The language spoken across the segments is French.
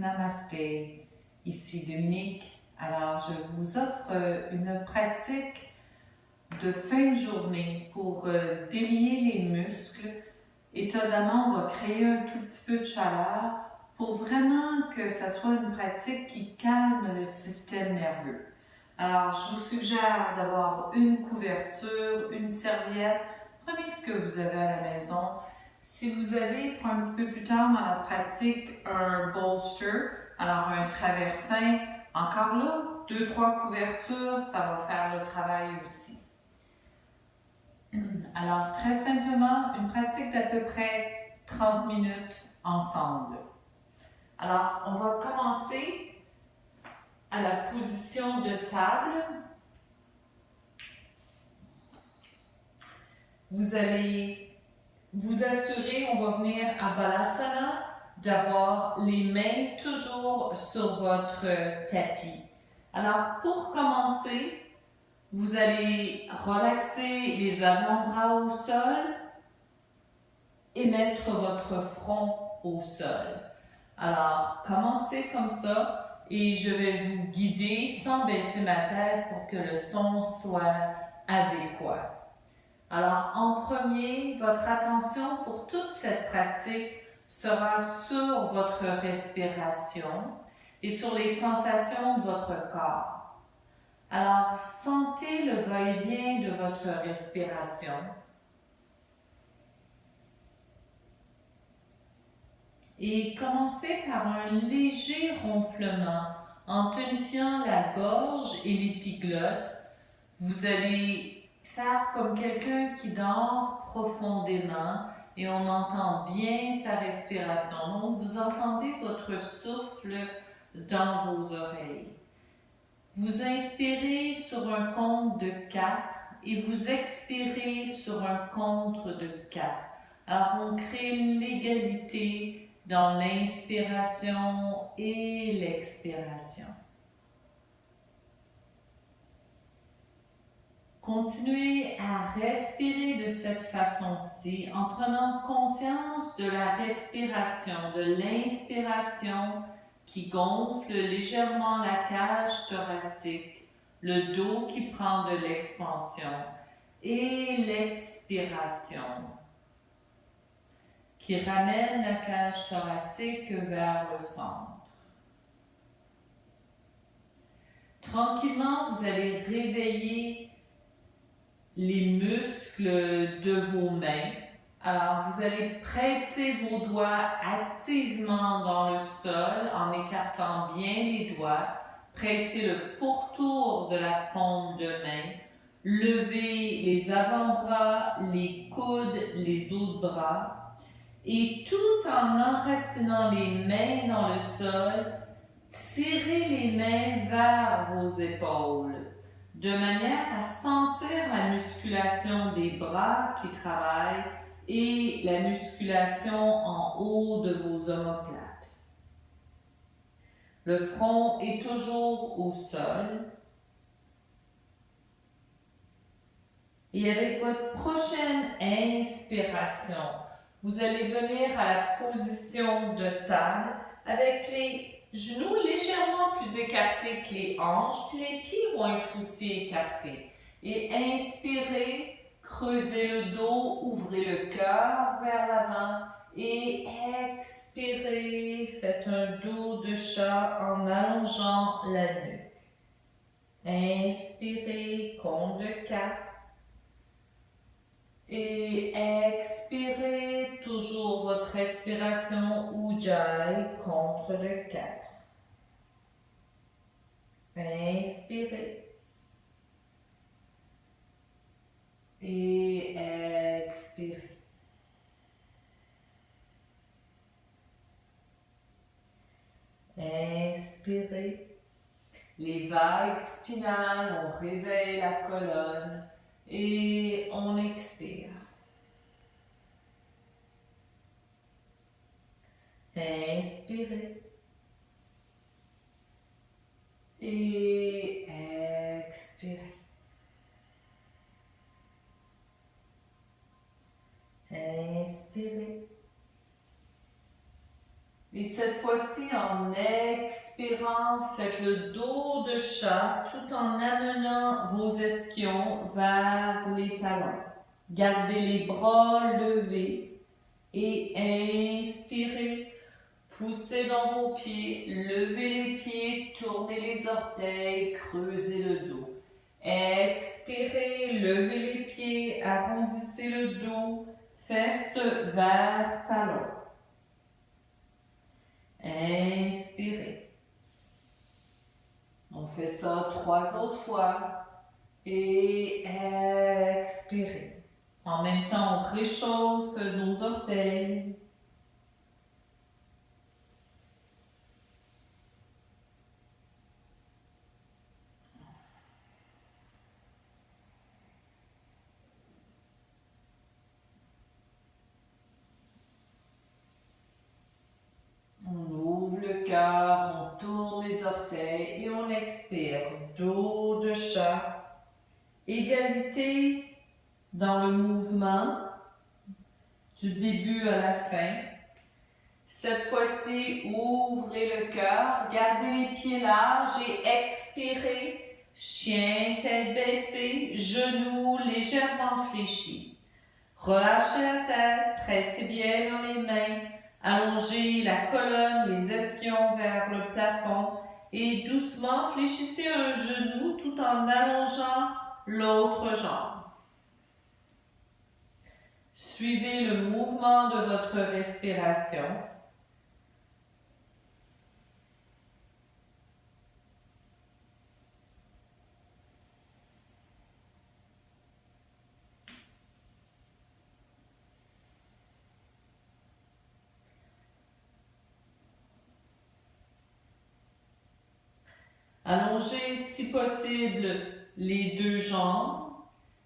Namasté, ici Dominique. Alors, je vous offre une pratique de fin de journée pour délier les muscles. Étonnamment, on va créer un tout petit peu de chaleur pour vraiment que ça soit une pratique qui calme le système nerveux. Alors, je vous suggère d'avoir une couverture, une serviette. Prenez ce que vous avez à la maison. Si vous avez, pour un petit peu plus tard dans la pratique, un bolster, alors un traversin, encore là, 2-3 couvertures, ça va faire le travail aussi. Alors, très simplement, une pratique d'à peu près 30 minutes ensemble. Alors, on va commencer à la position de table. Vous allez vous assurer, on va venir à Balasana, d'avoir les mains toujours sur votre tapis. Alors, pour commencer, vous allez relaxer les avant-bras au sol et mettre votre front au sol. Alors, commencez comme ça et je vais vous guider sans baisser ma tête pour que le son soit adéquat. Alors, en premier, votre attention pour toute cette pratique sera sur votre respiration et sur les sensations de votre corps. Alors, sentez le va-et-vient de votre respiration. Et commencez par un léger ronflement en tonifiant la gorge et l'épiglotte. Vous allez faire comme quelqu'un qui dort profondément et on entend bien sa respiration. Donc, vous entendez votre souffle dans vos oreilles. Vous inspirez sur un compte de 4 et vous expirez sur un compte de 4. Alors, on crée l'égalité dans l'inspiration et l'expiration. Continuez à respirer de cette façon-ci en prenant conscience de la respiration, de l'inspiration qui gonfle légèrement la cage thoracique, le dos qui prend de l'expansion et l'expiration qui ramène la cage thoracique vers le centre. Tranquillement, vous allez réveiller les muscles de vos mains. Alors, vous allez presser vos doigts activement dans le sol en écartant bien les doigts. Pressez le pourtour de la paume de main. Levez les avant-bras, les coudes, les autres bras. Et tout en enracinant les mains dans le sol, tirez les mains vers vos épaules, de manière à sentir la musculation des bras qui travaillent et la musculation en haut de vos omoplates. Le front est toujours au sol. Et avec votre prochaine inspiration, vous allez venir à la position de table avec les genoux légèrement plus écartés que les hanches, puis les pieds vont être aussi écartés. Et inspirez, creusez le dos, ouvrez le cœur vers l'avant et expirez, faites un dos de chat en allongeant la nuque. Inspirez, compte de 4. Et expirez toujours votre respiration Ujjayi contre le 4. Inspirez. Et expirez. Inspirez. Les vagues spinales, on réveille la colonne. Et on expire. Inspirez. Et expirez. Inspirez. Et cette fois-ci, en faites le dos de chat tout en amenant vos ischions vers les talons. Gardez les bras levés et inspirez. Poussez dans vos pieds, levez les pieds, tournez les orteils, creusez le dos. Expirez, levez les pieds, arrondissez le dos, fesses vers talons. Inspirez. On fait ça 3 autres fois. Et expirez. En même temps, on réchauffe nos orteils. On ouvre le cœur, on tourne les orteils et on expire. Dos de chat. Égalité dans le mouvement du début à la fin. Cette fois-ci, ouvrez le cœur, gardez les pieds larges et expirez. Chien, tête baissée, genoux légèrement fléchis. Relâchez la tête, pressez bien dans les mains. Allongez la colonne, les ischions vers le plafond et doucement fléchissez un genou tout en allongeant l'autre jambe. Suivez le mouvement de votre respiration. Allongez si possible les deux jambes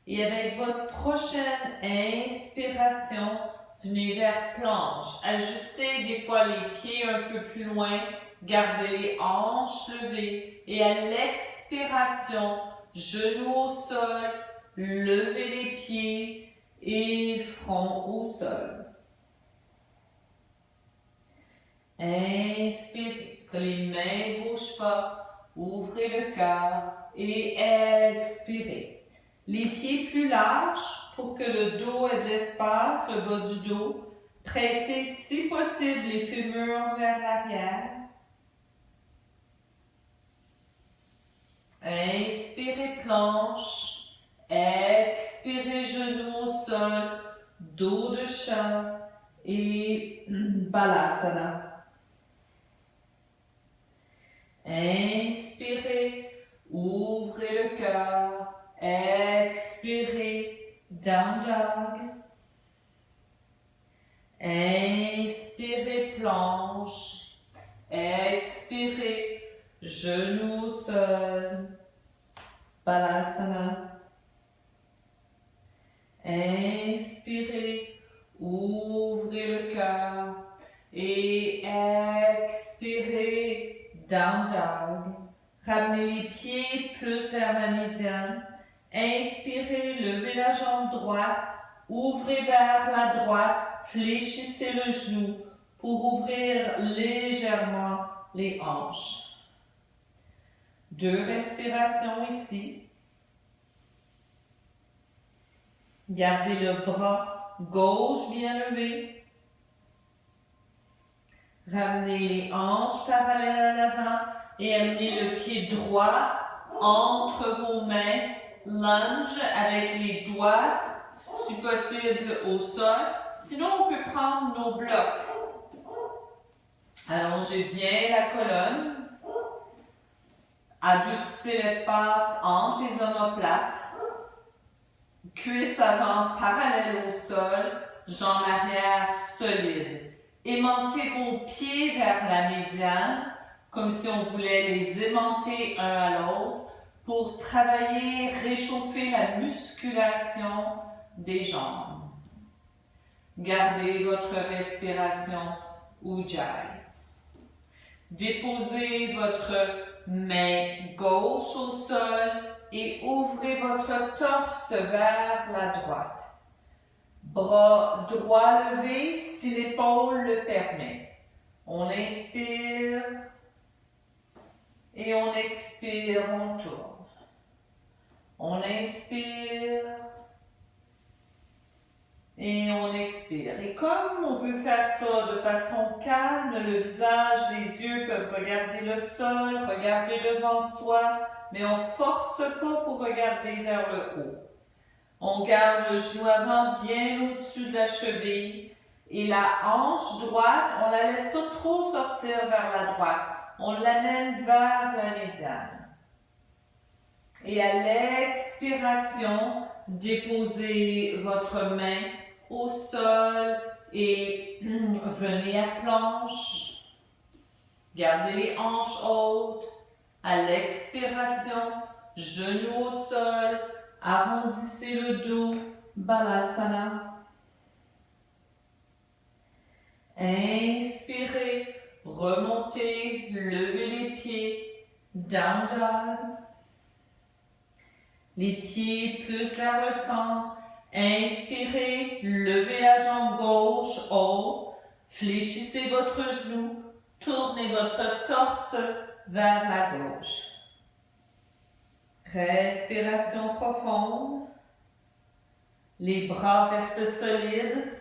et avec votre prochaine inspiration, venez vers planche. Ajustez des fois les pieds un peu plus loin, gardez les hanches levées et à l'expiration, genoux au sol, levez les pieds et front au sol. Inspirez, que les mains ne bougent pas. Ouvrez le cœur et expirez. Les pieds plus larges pour que le dos ait de l'espace, le bas du dos. Pressez si possible les fémurs vers l'arrière. Inspirez planche. Expirez genoux au sol, dos de chat et balasana. Inspirez, ouvrez le cœur, expirez, down dog. Inspirez, planche, expirez, genoux au sol, balasana. Inspirez, ouvrez le cœur et expirez, down dog. Ramenez les pieds plus vers la médiane. Inspirez, levez la jambe droite. Ouvrez vers la droite. Fléchissez le genou pour ouvrir légèrement les hanches. 2 respirations ici. Gardez le bras gauche bien levé. Ramenez les hanches parallèles à l'avant et amenez le pied droit entre vos mains. Lunge avec les doigts, si possible au sol. Sinon, on peut prendre nos blocs. Allongez bien la colonne. Adoucissez l'espace entre les omoplates. Cuisses avant parallèles au sol. Jambes arrière solides. Aimantez vos pieds vers la médiane, comme si on voulait les aimanter un à l'autre pour travailler, réchauffer la musculation des jambes. Gardez votre respiration Ujjayi. Déposez votre main gauche au sol et ouvrez votre torse vers la droite. Bras droit levé si l'épaule le permet. On inspire Et on expire, on tourne. On inspire. Et on expire. Et comme on veut faire ça de façon calme, le visage, les yeux peuvent regarder le sol, regarder devant soi, mais on ne force pas pour regarder vers le haut. On garde le genou avant bien au-dessus de la cheville. Et la hanche droite, on ne la laisse pas trop sortir vers la droite. On l'amène vers la médiane. Et à l'expiration, déposez votre main au sol et venez à planche. Gardez les hanches hautes. À l'expiration, genoux au sol, arrondissez le dos, Balasana. Inspirez, remontez, levez les pieds, Down Dog. Les pieds plus vers le centre. Inspirez, levez la jambe gauche haut, fléchissez votre genou, tournez votre torse vers la gauche. Respiration profonde. Les bras restent solides.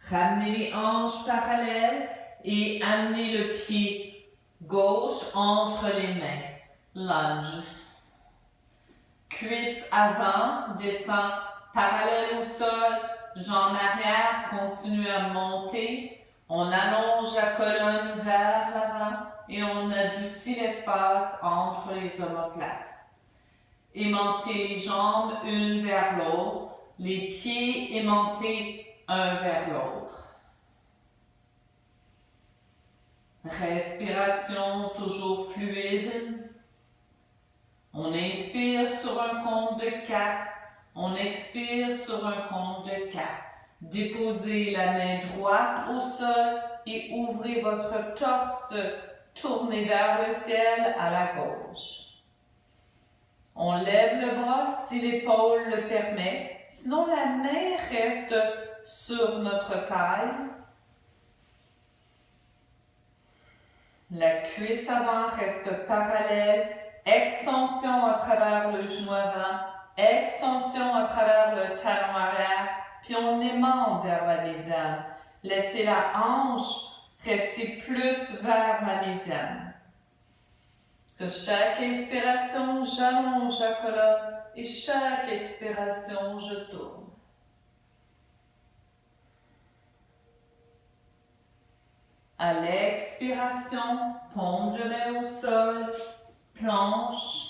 Ramenez les hanches parallèles et amenez le pied gauche entre les mains. Lunge. Cuisse avant, descend parallèle au sol, jambes arrière, continue à monter. On allonge la colonne vers l'avant et on adoucit l'espace entre les omoplates. Aimantez les jambes une vers l'autre, les pieds aimantés un vers l'autre. Respiration toujours fluide. On inspire sur un compte de 4. On expire sur un compte de 4. Déposez la main droite au sol et ouvrez votre torse. Tournez vers le ciel à la gauche. On lève le bras si l'épaule le permet. Sinon, la main reste sur notre taille. La cuisse avant reste parallèle. Extension à travers le genou avant. Extension à travers le talon arrière. Puis on aimante vers la médiane. Laissez la hanche rester plus vers la médiane. Que chaque inspiration, j'allonge la colonne et chaque expiration, je tourne. À l'expiration, paume de main au sol, planche.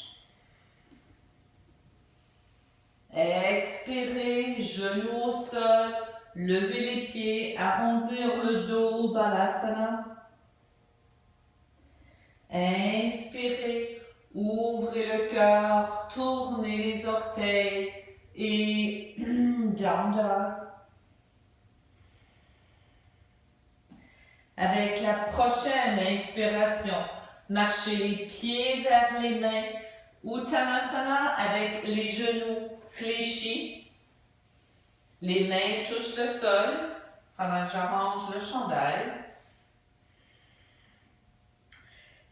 Expirez, genoux au sol, levez les pieds, arrondir le dos, Balasana. Inspirez, ouvrez le cœur, tournez les orteils et Down Dog. Avec la prochaine inspiration, marchez les pieds vers les mains. Uttanasana avec les genoux fléchis. Les mains touchent le sol pendant que j'arrange le chandail.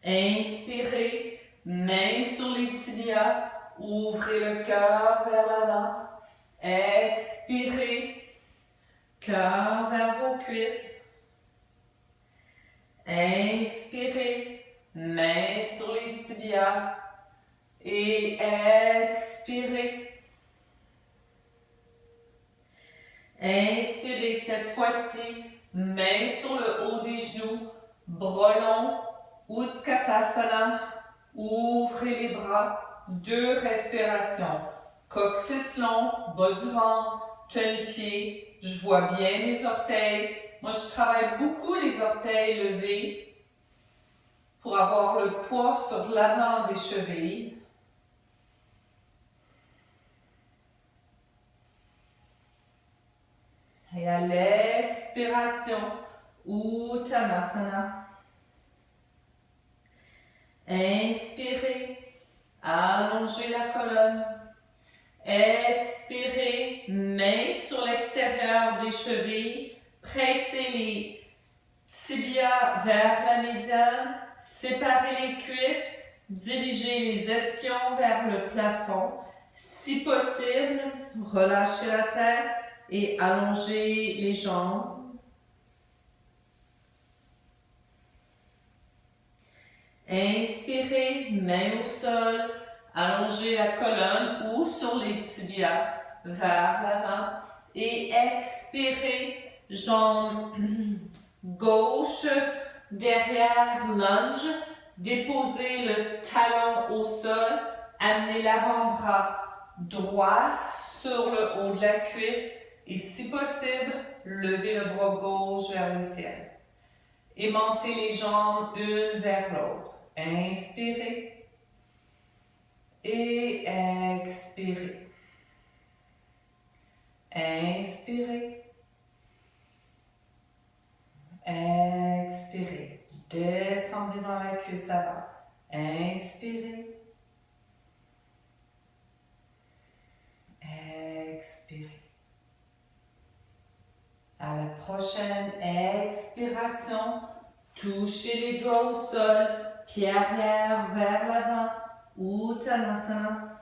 Inspirez, mains sur les tibias, ouvrez le cœur vers l'avant. Expirez, cœur vers vos cuisses. Inspirez, mains sur les tibias. Et expirez. Inspirez cette fois-ci, main sur le haut des genoux, bras longs, Utkatasana, ouvrez les bras, 2 respirations. Coccyx long, bas du ventre, tonifié, je vois bien mes orteils. Moi, je travaille beaucoup les orteils levés pour avoir le poids sur l'avant des chevilles. Et à l'expiration, Uttanasana. Inspirez, allongez la colonne. Expirez, mains sur l'extérieur des chevilles. Pressez Tibia vers la médiane, séparez les cuisses, dirigez les ischions vers le plafond. Si possible, relâchez la tête et allongez les jambes. Inspirez, main au sol, allongez la colonne ou sur les tibias vers l'avant. Et expirez, jambes gauche, derrière lunge. Déposez le talon au sol, amenez l'avant-bras droit sur le haut de la cuisse et si possible, levez le bras gauche vers le ciel. Aimantez les jambes une vers l'autre. Inspirez et expirez. Inspirez. Expirez. Descendez dans la cuisse avant. Inspirez. Expirez. À la prochaine expiration, touchez les doigts au sol, pied arrière vers l'avant, Uttanasana.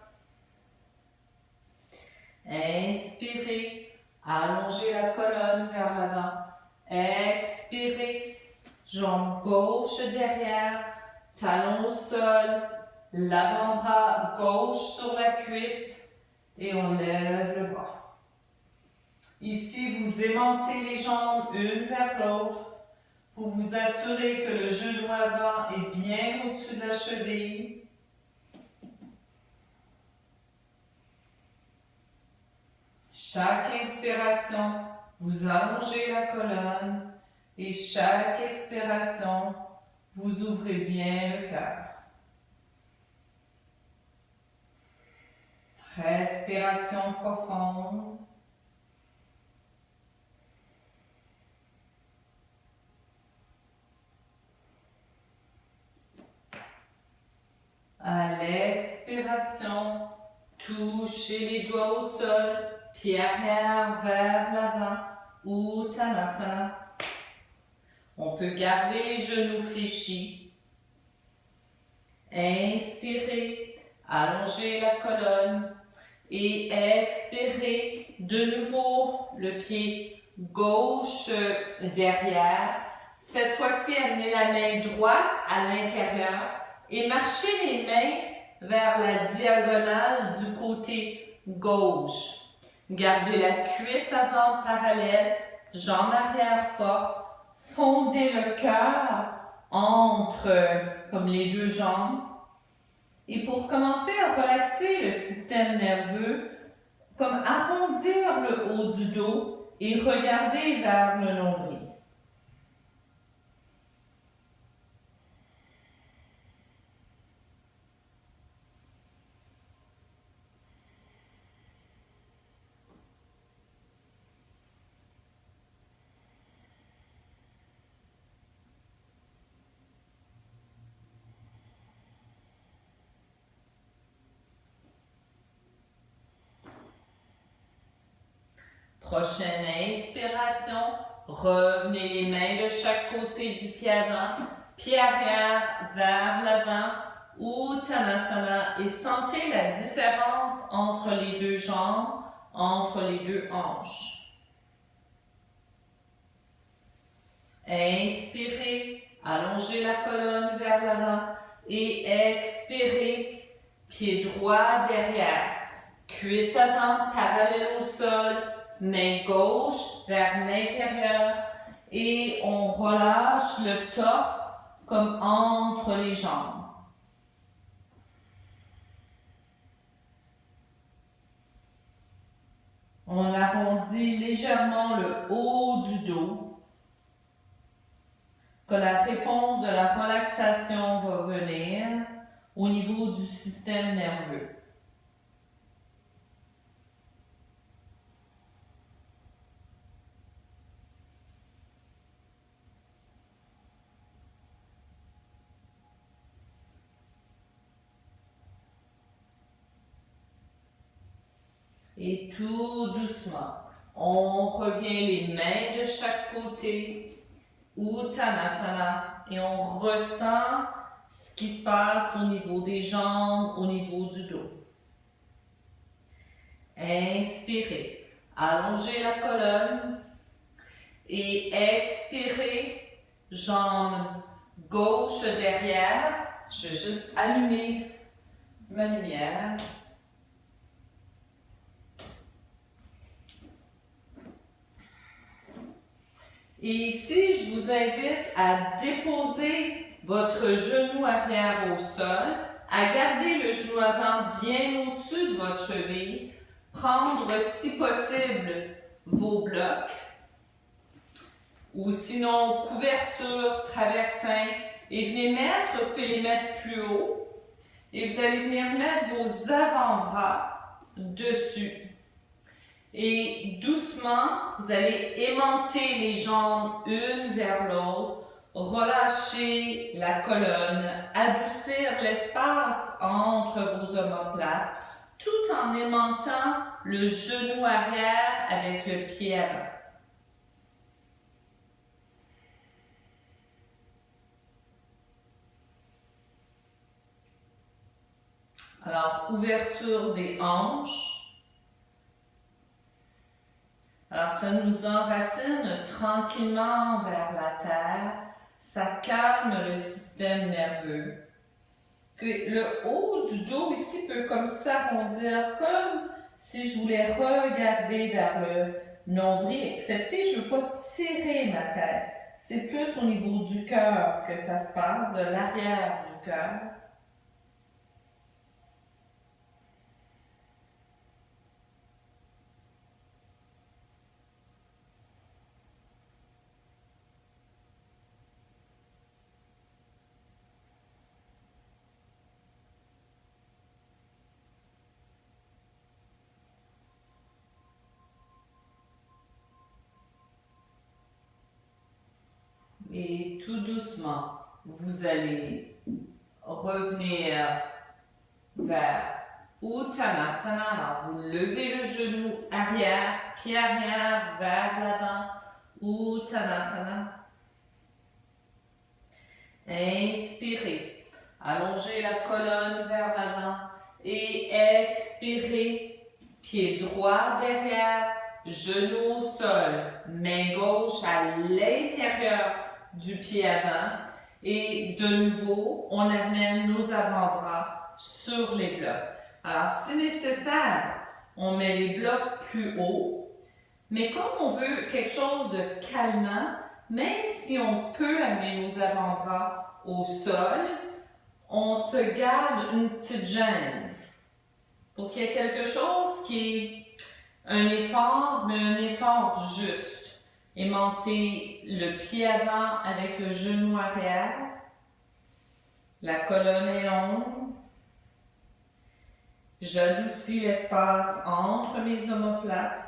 Inspirez, allongez la colonne vers l'avant. Expirez, jambe gauche derrière, talon au sol, l'avant-bras gauche sur la cuisse et on lève le bras. Ici, vous aimantez les jambes une vers l'autre. Vous vous assurez que le genou avant est bien au-dessus de la cheville. Chaque inspiration, vous allongez la colonne et chaque expiration, vous ouvrez bien le cœur. Respiration profonde. À l'expiration, touchez les doigts au sol, pied arrière vers l'avant, Uttanasana. On peut garder les genoux fléchis. Inspirez, allongez la colonne et expirez de nouveau le pied gauche derrière. Cette fois-ci, amenez la main droite à l'intérieur. Et marchez les mains vers la diagonale du côté gauche. Gardez la cuisse avant parallèle, jambe arrière forte. Fondez le cœur entre comme les deux jambes. Et pour commencer à relaxer le système nerveux, comme arrondir le haut du dos et regarder vers le nombril. Prochaine inspiration, revenez les mains de chaque côté du pied avant, pied arrière vers l'avant, Uttanasana et sentez la différence entre les deux jambes, entre les deux hanches. Inspirez, allongez la colonne vers l'avant et expirez, pied droit derrière, cuisse avant parallèle au sol, main gauche vers l'intérieur et on relâche le torse comme entre les jambes. On arrondit légèrement le haut du dos. Que la réponse de la relaxation va venir au niveau du système nerveux. Et tout doucement, on revient les mains de chaque côté Uttanasana. Et on ressent ce qui se passe au niveau des jambes, au niveau du dos. Inspirez. Allongez la colonne. Et expirez. Jambe gauche derrière. Je vais juste allumer ma lumière. Et ici, je vous invite à déposer votre genou arrière au sol, à garder le genou avant bien au-dessus de votre cheville, prendre si possible vos blocs, ou sinon couverture, traversin, et vous pouvez les mettre plus haut, et vous allez venir mettre vos avant-bras dessus. Et doucement, vous allez aimanter les jambes une vers l'autre, relâcher la colonne, adoucir l'espace entre vos omoplates, tout en aimantant le genou arrière avec le pied avant. Alors, ouverture des hanches. Alors, ça nous enracine tranquillement vers la terre. Ça calme le système nerveux. Puis, le haut du dos ici peut comme s'arrondir, comme si je voulais regarder vers le nombril, excepté je ne veux pas tirer ma tête. C'est plus au niveau du cœur que ça se passe, de l'arrière du cœur. Et tout doucement, vous allez revenir vers Uttanasana. Alors, vous levez le genou arrière, pied arrière vers l'avant. Uttanasana. Inspirez. Allongez la colonne vers l'avant. Et expirez. Pied droit derrière, genou au sol, main gauche à l'intérieur du pied avant. Et de nouveau, on amène nos avant-bras sur les blocs. Alors, si nécessaire, on met les blocs plus haut. Mais comme on veut quelque chose de calmant, même si on peut amener nos avant-bras au sol, on se garde une petite gêne pour qu'il y ait quelque chose qui est un effort, mais un effort juste. Aimanter le pied avant avec le genou arrière. La colonne est longue. J'adoucis l'espace entre mes omoplates.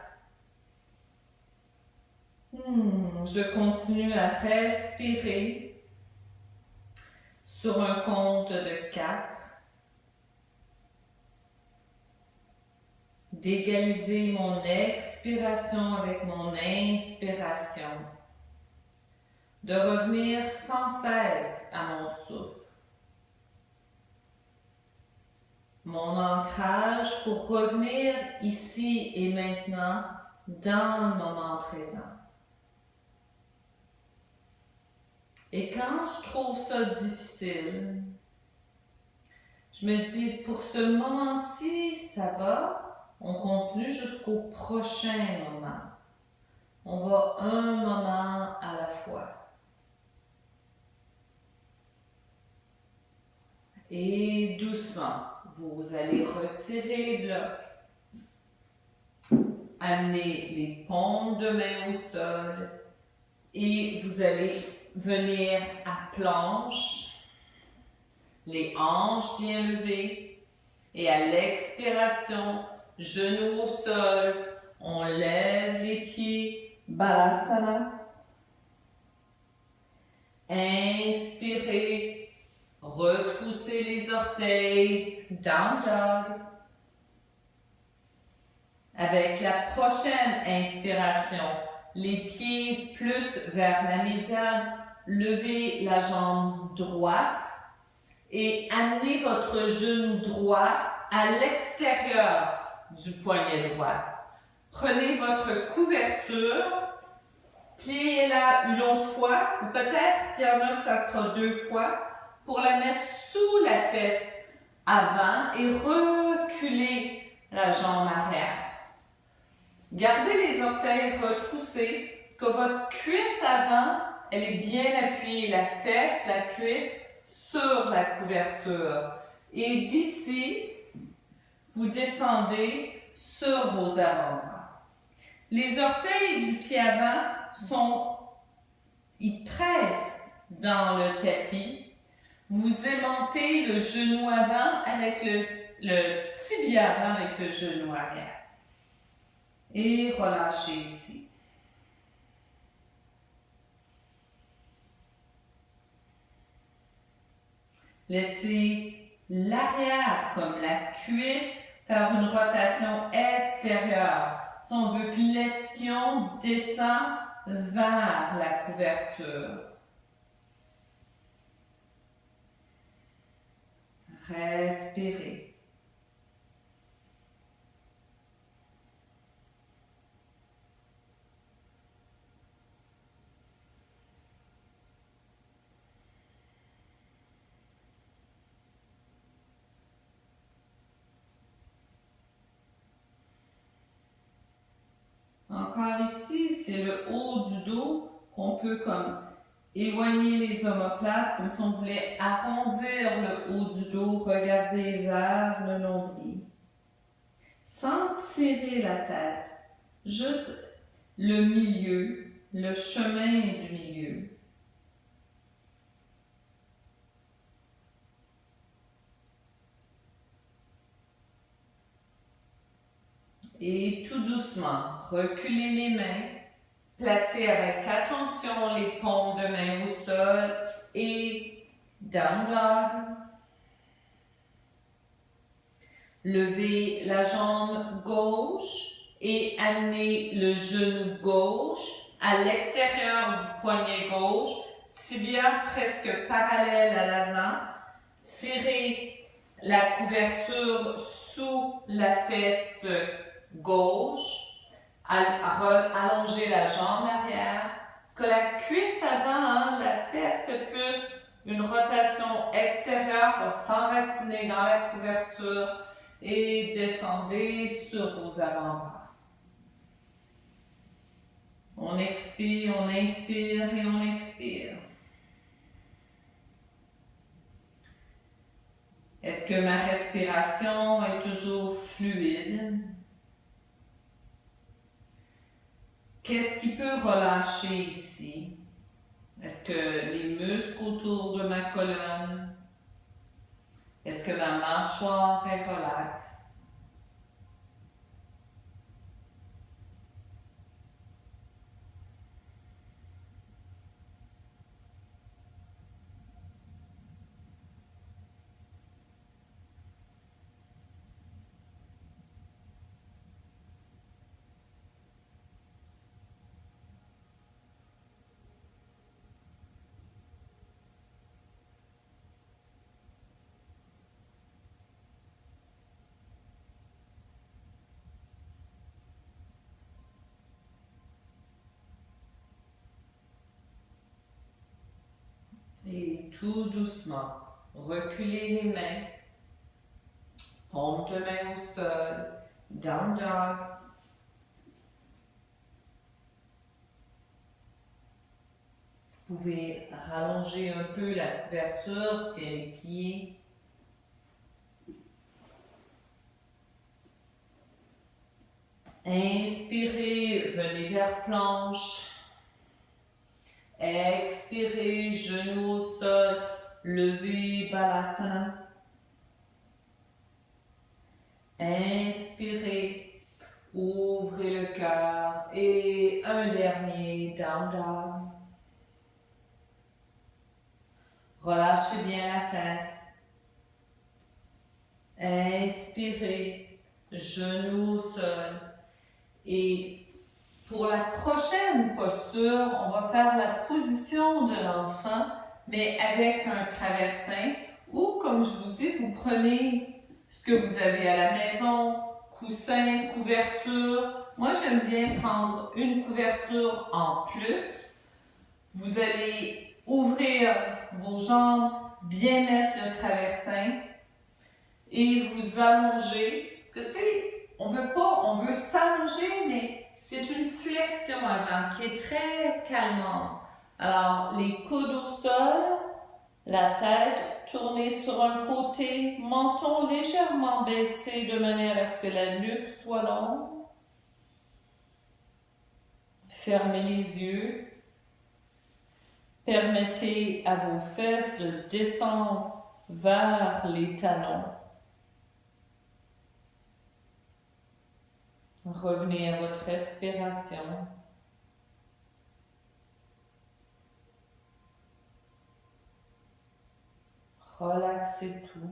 Je continue à respirer sur un compte de 4. D'égaliser mon expiration avec mon inspiration. De revenir sans cesse à mon souffle. Mon ancrage pour revenir ici et maintenant dans le moment présent. Et quand je trouve ça difficile, je me dis, pour ce moment-ci, ça va. On continue jusqu'au prochain moment. On va un moment à la fois. Et doucement, vous allez retirer les blocs. Amener les paumes de main au sol. Et vous allez venir à planche. Les hanches bien levées. Et à l'expiration, genoux au sol, on lève les pieds, Balasana. Inspirez, retroussez les orteils, Down Dog. Avec la prochaine inspiration, les pieds plus vers la médiane, levez la jambe droite et amenez votre genou droit à l'extérieur du poignet droit. Prenez votre couverture, pliez-la une autre fois, ou peut-être qu'il y en a que ça sera 2 fois, pour la mettre sous la fesse avant et reculez la jambe arrière. Gardez les orteils retroussés, que votre cuisse avant, elle est bien appuyée, la fesse, la cuisse, sur la couverture. Et d'ici, vous descendez sur vos avant-bras. Les orteils du pied avant ils pressent dans le tapis. Vous aimantez le genou avant avec le tibia avant avec le genou arrière. Et relâchez ici. Laissez l'arrière, comme la cuisse, faire une rotation extérieure. Si on veut que l'espion descend vers la couverture. Respirez. Encore ici, c'est le haut du dos qu'on peut comme éloigner les omoplates, comme si on voulait arrondir le haut du dos, regarder vers le nombril. Sans tirer la tête, juste le milieu, le chemin du milieu. Et tout doucement, reculez les mains, placez avec attention les paumes de main au sol et down dog. Levez la jambe gauche et amenez le genou gauche à l'extérieur du poignet gauche, tibia presque parallèle à l'avant. Tirez la couverture sous la fesse gauche, allongez la jambe arrière, que la cuisse avant, la fesse fait plus une rotation extérieure, va s'enraciner dans la couverture et descendez sur vos avant-bras. On expire, on inspire et on expire. Est-ce que ma respiration est toujours fluide? Qu'est-ce qui peut relâcher ici? Est-ce que les muscles autour de ma colonne? Est-ce que ma mâchoire est relaxe? Et tout doucement, reculez les mains, paume de main au sol, down dog. Vous pouvez rallonger un peu la couverture si elle est pliée. Inspirez, venez vers planche. Expirez, genoux au sol, levez Balasana. Inspirez, ouvrez le cœur et un dernier down dog. Relâchez bien la tête. Inspirez, genoux au sol et Pour la prochaine posture, on va faire la position de l'enfant, mais avec un traversin, ou comme je vous dis, vous prenez ce que vous avez à la maison, coussin, couverture. Moi, j'aime bien prendre une couverture en plus. Vous allez ouvrir vos jambes, bien mettre le traversin et vous allonger. Tu sais, on veut s'allonger, mais c'est une flexion avant qui est très calmante. Alors, les coudes au sol, la tête tournée sur un côté, menton légèrement baissé de manière à ce que la nuque soit longue. Fermez les yeux. Permettez à vos fesses de descendre vers les talons. Revenez à votre respiration. Relaxez tout.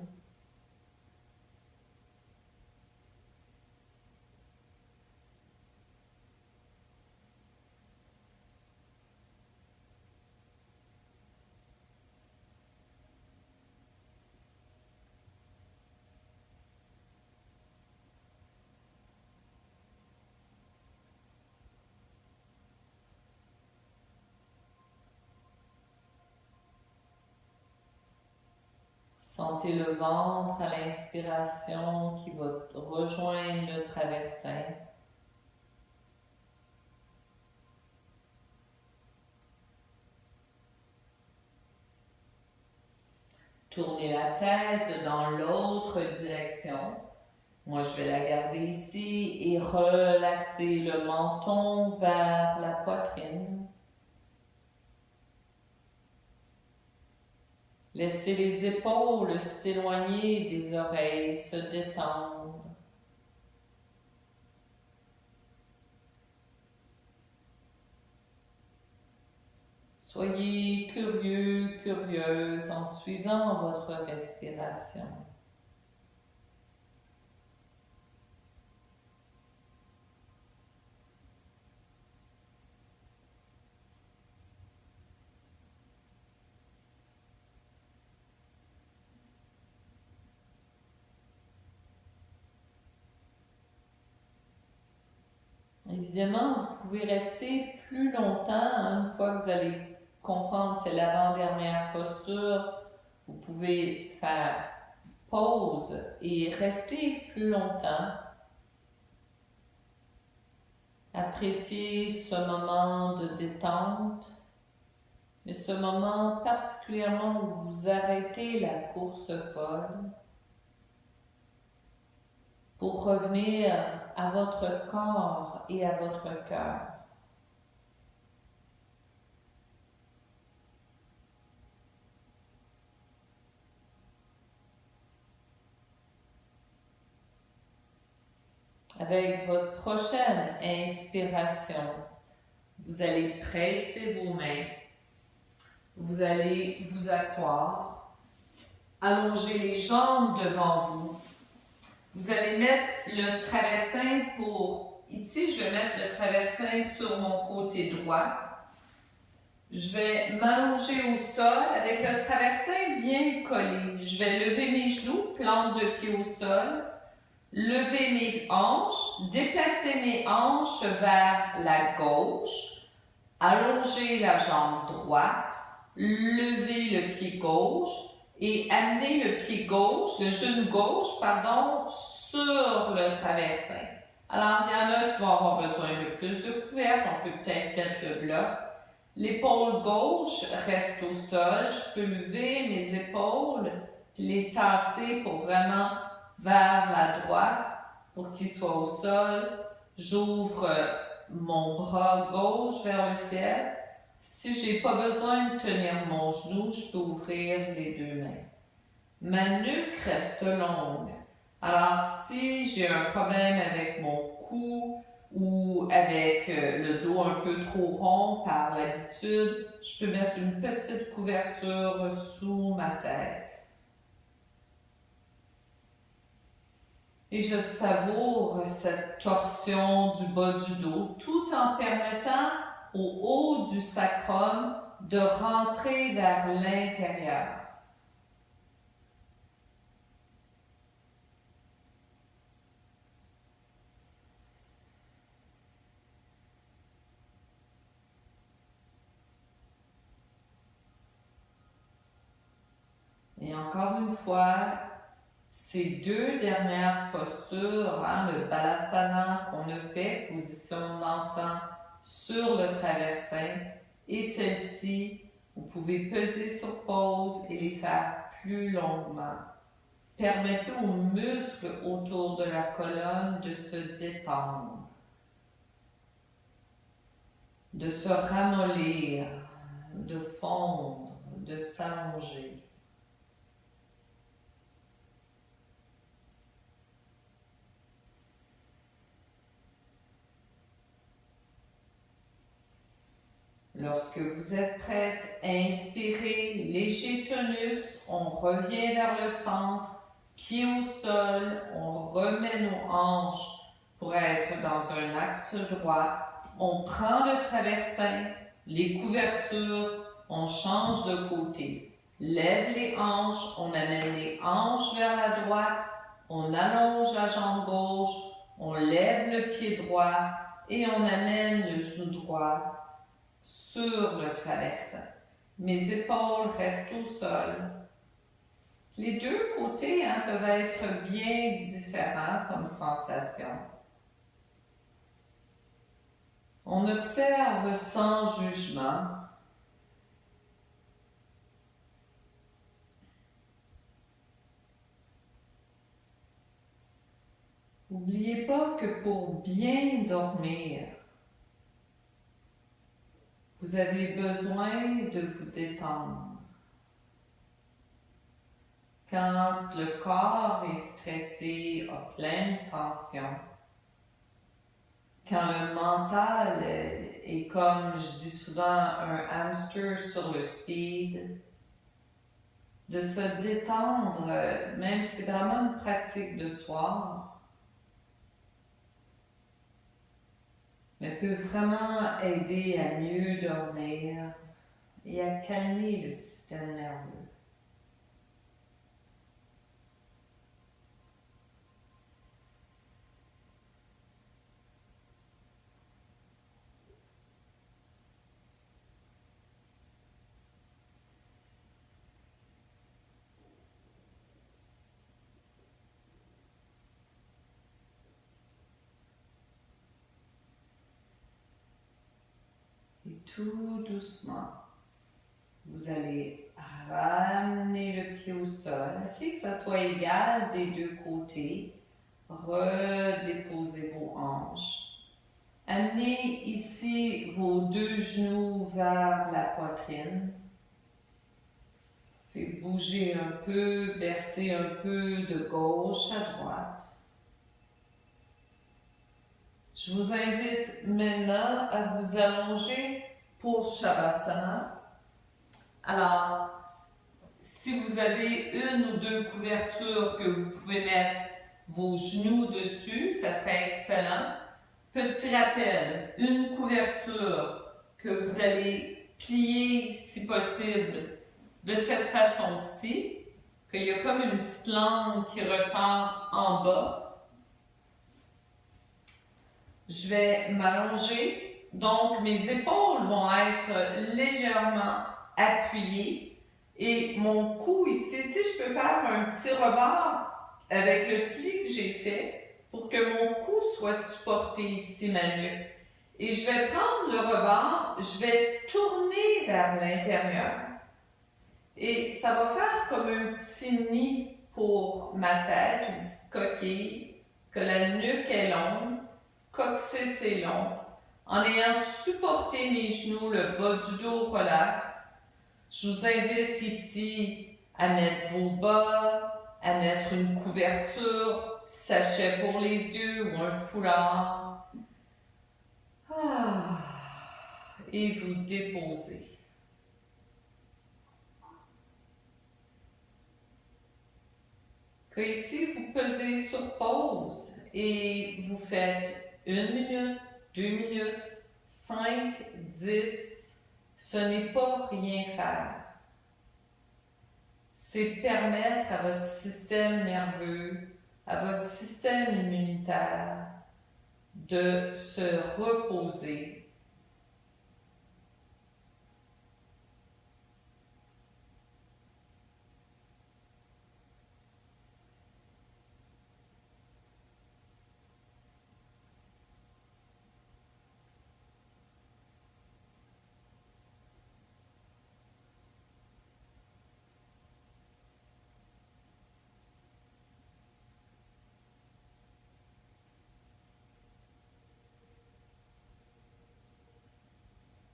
Sentez le ventre à l'inspiration qui va rejoindre le traversin. Tournez la tête dans l'autre direction. Moi, je vais la garder ici et relaxer le menton vers la poitrine. Laissez les épaules s'éloigner des oreilles, se détendre. Soyez curieux, curieuse en suivant votre respiration. Évidemment, vous pouvez rester plus longtemps, une fois que vous allez comprendre c'est l'avant-dernière posture, vous pouvez faire pause et rester plus longtemps. Appréciez ce moment de détente, mais ce moment particulièrement où vous arrêtez la course folle pour revenir à votre corps et à votre cœur. Avec votre prochaine inspiration, vous allez presser vos mains. Vous allez vous asseoir, allonger les jambes devant vous. Vous allez mettre le traversin ici, je vais mettre le traversin sur mon côté droit. Je vais m'allonger au sol avec le traversin bien collé. Je vais lever mes genoux, plante de pied au sol. Lever mes hanches, déplacer mes hanches vers la gauche, allonger la jambe droite, lever le pied gauche et amener le pied gauche, le genou gauche, sur le traversin. Alors, il y en a qui vont avoir besoin de plus de couvercle, on peut peut-être mettre le bloc. L'épaule gauche reste au sol, je peux lever mes épaules, puis les tasser pour vraiment vers la droite pour qu'il soit au sol. J'ouvre mon bras gauche vers le ciel. Si j'ai pas besoin de tenir mon genou, je peux ouvrir les deux mains. Ma nuque reste longue. Alors, si j'ai un problème avec mon cou ou avec le dos un peu trop rond par l'habitude, je peux mettre une petite couverture sous ma tête. Et je savoure cette torsion du bas du dos tout en permettant au haut du sacrum de rentrer vers l'intérieur. Et encore une fois, ces deux dernières postures, le balasana qu'on a fait, position d'enfant sur le traversin, et celle-ci, vous pouvez peser sur pause et les faire plus longuement. Permettez aux muscles autour de la colonne de se détendre, de se ramollir, de fondre, de s'allonger. Lorsque vous êtes prête, inspirez, léger tonus, on revient vers le centre, pied au sol, on remet nos hanches pour être dans un axe droit. On prend le traversin, les couvertures, on change de côté. Lève les hanches, on amène les hanches vers la droite, on allonge la jambe gauche, on lève le pied droit et on amène le genou droit sur le traversin. Mes épaules restent au sol. Les deux côtés peuvent être bien différents comme sensation. On observe sans jugement. N'oubliez pas que pour bien dormir, vous avez besoin de vous détendre. Quand le corps est stressé, a plein de tension, quand le mental est comme, je dis souvent, un hamster sur le speed, de se détendre, même si c'est vraiment une pratique de soir, mais peut vraiment aider à mieux dormir et à calmer le système nerveux. Et tout doucement, vous allez ramener le pied au sol, ainsi que ça soit égal des deux côtés. Redéposez vos hanches. Amenez ici vos deux genoux vers la poitrine. Faites bouger un peu, bercer un peu de gauche à droite. Je vous invite maintenant à vous allonger pour Shavasana. Alors, si vous avez une ou deux couvertures que vous pouvez mettre vos genoux dessus, ça serait excellent. Petit rappel, une couverture que vous allez plier si possible de cette façon-ci, qu'il y a comme une petite langue qui ressort en bas. Je vais m'allonger, donc mes épaules vont être légèrement appuyées et mon cou ici, je peux faire un petit rebord avec le pli que j'ai fait pour que mon cou soit supporté ici, ma nuque. Et je vais prendre le rebord, je vais tourner vers l'intérieur et ça va faire comme un petit nid pour ma tête, une petite coquille, que la nuque est longue. Coccyx est long. En ayant supporté mes genoux, le bas du dos relax. Je vous invite ici à mettre vos bas, à mettre une couverture, sachet pour les yeux ou un foulard. Et vous déposez. que ici vous pesez sur pause et vous faites 1 minute, 2 minutes, 5, 10. Ce n'est pas rien faire. C'est permettre à votre système nerveux, à votre système immunitaire de se reposer.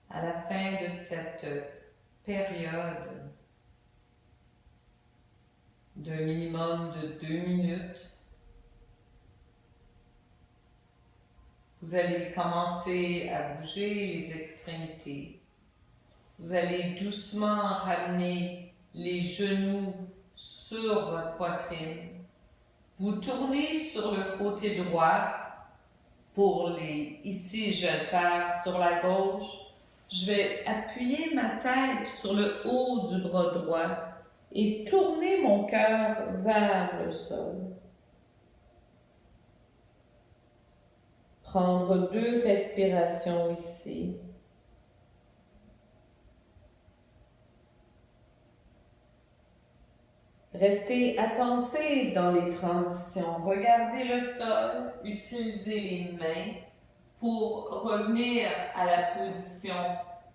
À la fin de cette période de minimum de 2 minutes, vous allez commencer à bouger les extrémités. Vous allez doucement ramener les genoux sur votre poitrine. Vous tournez sur le côté droit. Ici, je vais le faire sur la gauche. Je vais appuyer ma tête sur le haut du bras droit et tourner mon cœur vers le sol. Prendre 2 respirations ici. Restez attentif dans les transitions. Regardez le sol, utilisez les mains pour revenir à la position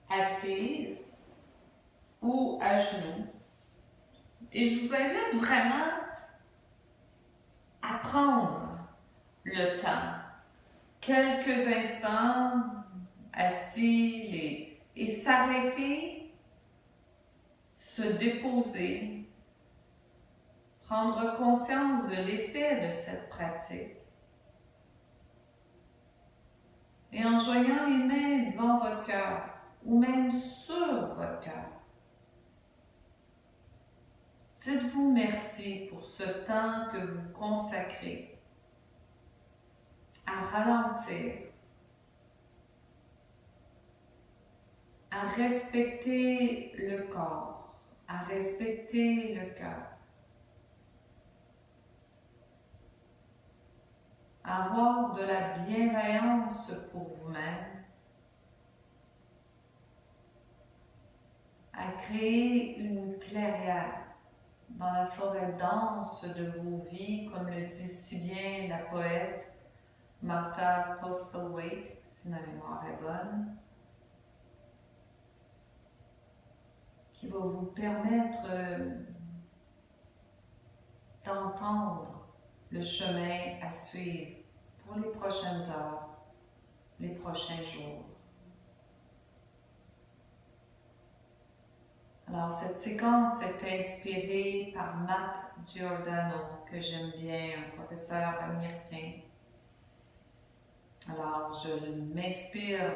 assise ou à genoux. Et je vous invite vraiment à prendre le temps, quelques instants assis et s'arrêter, se déposer, prendre conscience de l'effet de cette pratique. Et en joignant les mains devant votre cœur ou même sur votre cœur, dites-vous merci pour ce temps que vous consacrez à ralentir, à respecter le corps, à respecter le cœur, à avoir de la bienveillance pour vous-même, à créer une clairière dans la forêt dense de vos vies, comme le dit si bien la poète Martha Postlewaite, si ma mémoire est bonne, qui va vous permettre d'entendre le chemin à suivre pour les prochaines heures, les prochains jours. Alors, cette séquence est inspirée par Matt Giordano, que j'aime bien, un professeur américain. Alors, je m'inspire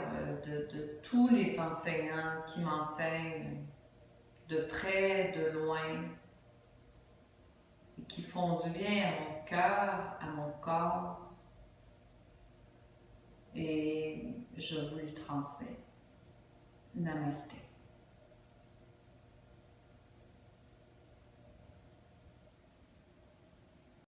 de tous les enseignants qui m'enseignent de près, de loin, et qui font du bien à mon cœur, à mon corps, et je vous le transmets. Namasté.